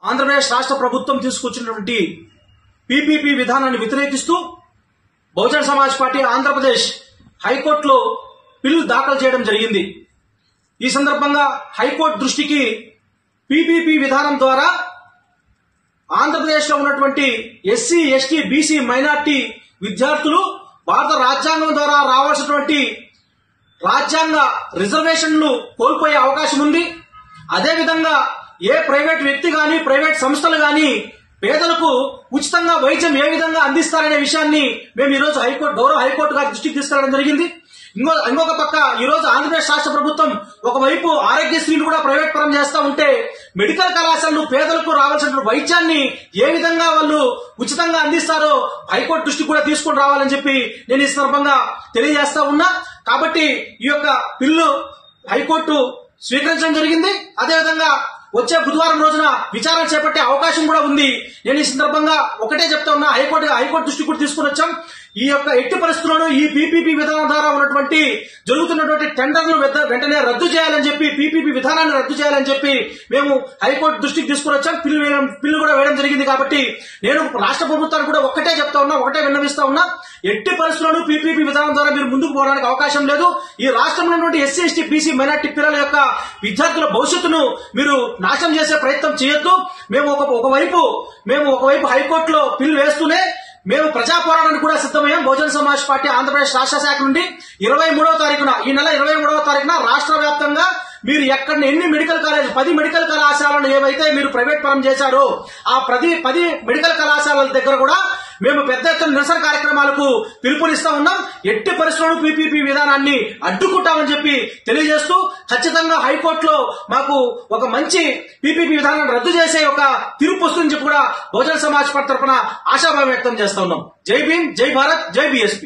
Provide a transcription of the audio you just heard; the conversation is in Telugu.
ఆంధ్రప్రదేశ్ రాష్ట్ర ప్రభుత్వం తీసుకొచ్చినటువంటి పీపీపీ విధానాన్ని వ్యతిరేకిస్తూ బహుజన సమాజ్ పార్టీ ఆంధ్రప్రదేశ్ హైకోర్టులో పిల్ దాఖలు చేయడం జరిగింది. ఈ సందర్భంగా హైకోర్టు దృష్టికి పీపీపీ విధానం ద్వారా ఆంధ్రప్రదేశ్ లో ఉన్నటువంటి ఎస్సీ, ఎస్టీ, బీసీ, మైనార్టీ విద్యార్థులు భారత రాజ్యాంగం ద్వారా రావాల్సినటువంటి రాజ్యాంగ రిజర్వేషన్లు కోల్పోయే అవకాశం ఉంది. అదేవిధంగా ఏ ప్రైవేట్ వ్యక్తి గాని, ప్రైవేట్ సంస్థలు గాని పేదలకు ఉచితంగా వైద్యం ఏ విధంగా అందిస్తారనే విషయాన్ని మేము ఈ రోజు గౌరవ హైకోర్టు గారి దృష్టికి తీసుకెళ్లడం జరిగింది. ఇంకొక పక్క ఈ రోజు ఆంధ్రప్రదేశ్ రాష్ట్ర ప్రభుత్వం ఒకవైపు ఆరోగ్యశ్రీని కూడా ప్రైవేట్ పరం చేస్తా ఉంటే మెడికల్ కళాశాలలు పేదలకు రావాల్సిన వైద్యాన్ని ఏ విధంగా వాళ్ళు ఉచితంగా అందిస్తారో హైకోర్టు దృష్టికి కూడా తీసుకొని రావాలని చెప్పి నేను ఈ సందర్భంగా తెలియజేస్తా ఉన్నా. కాబట్టి ఈ యొక్క బిల్లు హైకోర్టు స్వీకరించడం జరిగింది. అదేవిధంగా వచ్చే బుధవారం రోజున విచారణ చేపట్టే అవకాశం కూడా ఉంది. నేను ఈ సందర్భంగా ఒకటే చెప్తా ఉన్నా, హైకోర్టు దృష్టికి కూడా తీసుకుని వచ్చాం. ఈ యొక్క ఎట్టి పరిస్థితుల్లోనూ ఈ పీపీపీ విధానం ద్వారా ఉన్నటువంటి జరుగుతున్నటువంటి టెండర్లు వెంటనే రద్దు చేయాలని చెప్పి, పీపీపీ విధానాన్ని రద్దు చేయాలని చెప్పి మేము హైకోర్టు దృష్టికి తీసుకుని వచ్చాం. పిల్లు కూడా వేయడం జరిగింది. కాబట్టి నేను రాష్ట్ర ప్రభుత్వానికి కూడా ఒకటే చెప్తా ఉన్నా, ఒకటే విన్నవిస్తా ఉన్నా, ఎట్టి పరిస్థితుల్లోనూ పీపీపీ విధానం ద్వారా మీరు ముందుకు పోవడానికి అవకాశం లేదు. ఈ రాష్ట్రంలో ఉన్నటువంటి ఎస్సీ, ఎస్టీ, బీసీ, మైనార్టీ పిల్లల యొక్క విద్యార్థుల భవిష్యత్తును మీరు నాశనం చేసే ప్రయత్నం చేయొద్దు. మేము ఒకవైపు హైకోర్టులో పిల్లు వేస్తూనే మేము ప్రజా పోరాటానికి కూడా సిద్ధమయ్యాం. బహుజన సమాజ్ పార్టీ ఆంధ్రప్రదేశ్ రాష్ట్ర శాఖ నుండి ఈ నెల 23వ తారీఖున రాష్ట్ర వ్యాప్తంగా మీరు ఎన్ని మెడికల్ కాలేజ్ 10 మెడికల్ కళాశాలను ఏవైతే మీరు ప్రైవేట్ పరం చేశారో ఆ 10 మెడికల్ కళాశాలల దగ్గర కూడా మేము పెద్ద ఎత్తున నిరసన కార్యక్రమాలకు పిలుపునిస్తా ఉన్నాం. ఎట్టి పరిస్థితుల్లో పీపీపీ విధానాన్ని అడ్డుకుంటామని చెప్పి తెలియజేస్తూ ఖచ్చితంగా హైకోర్టులో మాకు ఒక మంచి పీపీపీ విధానాన్ని రద్దు చేసే ఒక తీర్పు వస్తుందని చెప్పి కూడా బహుజన సమాజ్ పార్టీ తరఫున ఆశాభావం వ్యక్తం చేస్తా ఉన్నాం. జై భీమ్, జై భారత్, జై బీఎస్పీ.